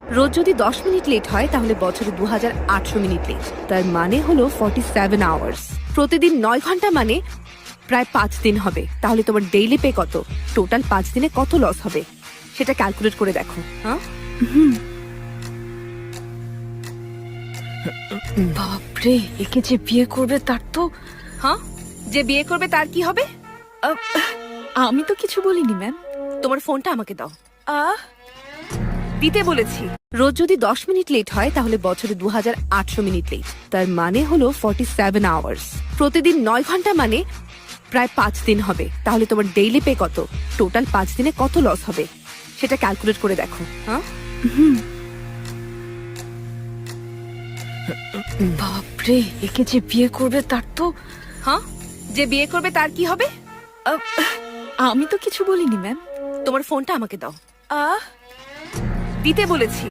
রোজ যদি 10 minute late হয় তাহলে বছরে 2800 মিনিট লেট। তার মানে হলো 47 আওয়ার্স। প্রতিদিন 9 ঘন্টা মানে প্রায় 5 দিন হবে। তাহলে তোমার ডেইলি পে কত? টোটাল 5 দিনে কত লস হবে সেটা ক্যালকুলেট করে দেখো। হ্যাঁ, বাপরে, একে যে বিয়ে করবে তার তো। হ্যাঁ, যে বিয়ে করবে তার কি হবে? আমি তো কিছু বলিনি ম্যাম। তোমার ফোনটা আমাকে দাও। দিতে বলেছি। রোজ যদি 10 মিনিট লেট হয় তাহলে বছরে 2800 মিনিট লেট। তার মানে হলো 47 আওয়ার্স। প্রতিদিন 9 ঘন্টা মানে প্রায় 5 দিন হবে। তাহলে তোমার ডেইলি পে কত? টোটাল 5 দিনে কত লস হবে সেটা ক্যালকুলেট করে দেখো। হ্যাঁ, বাপরে, একে যে বিয়ে করবে তার তো। হ্যাঁ, যে বিয়ে করবে তার কি হবে? আমি তো কিছু বলিনি ম্যাম। তোমার ফোনটা আমাকে দাও। দিতে বলেছি।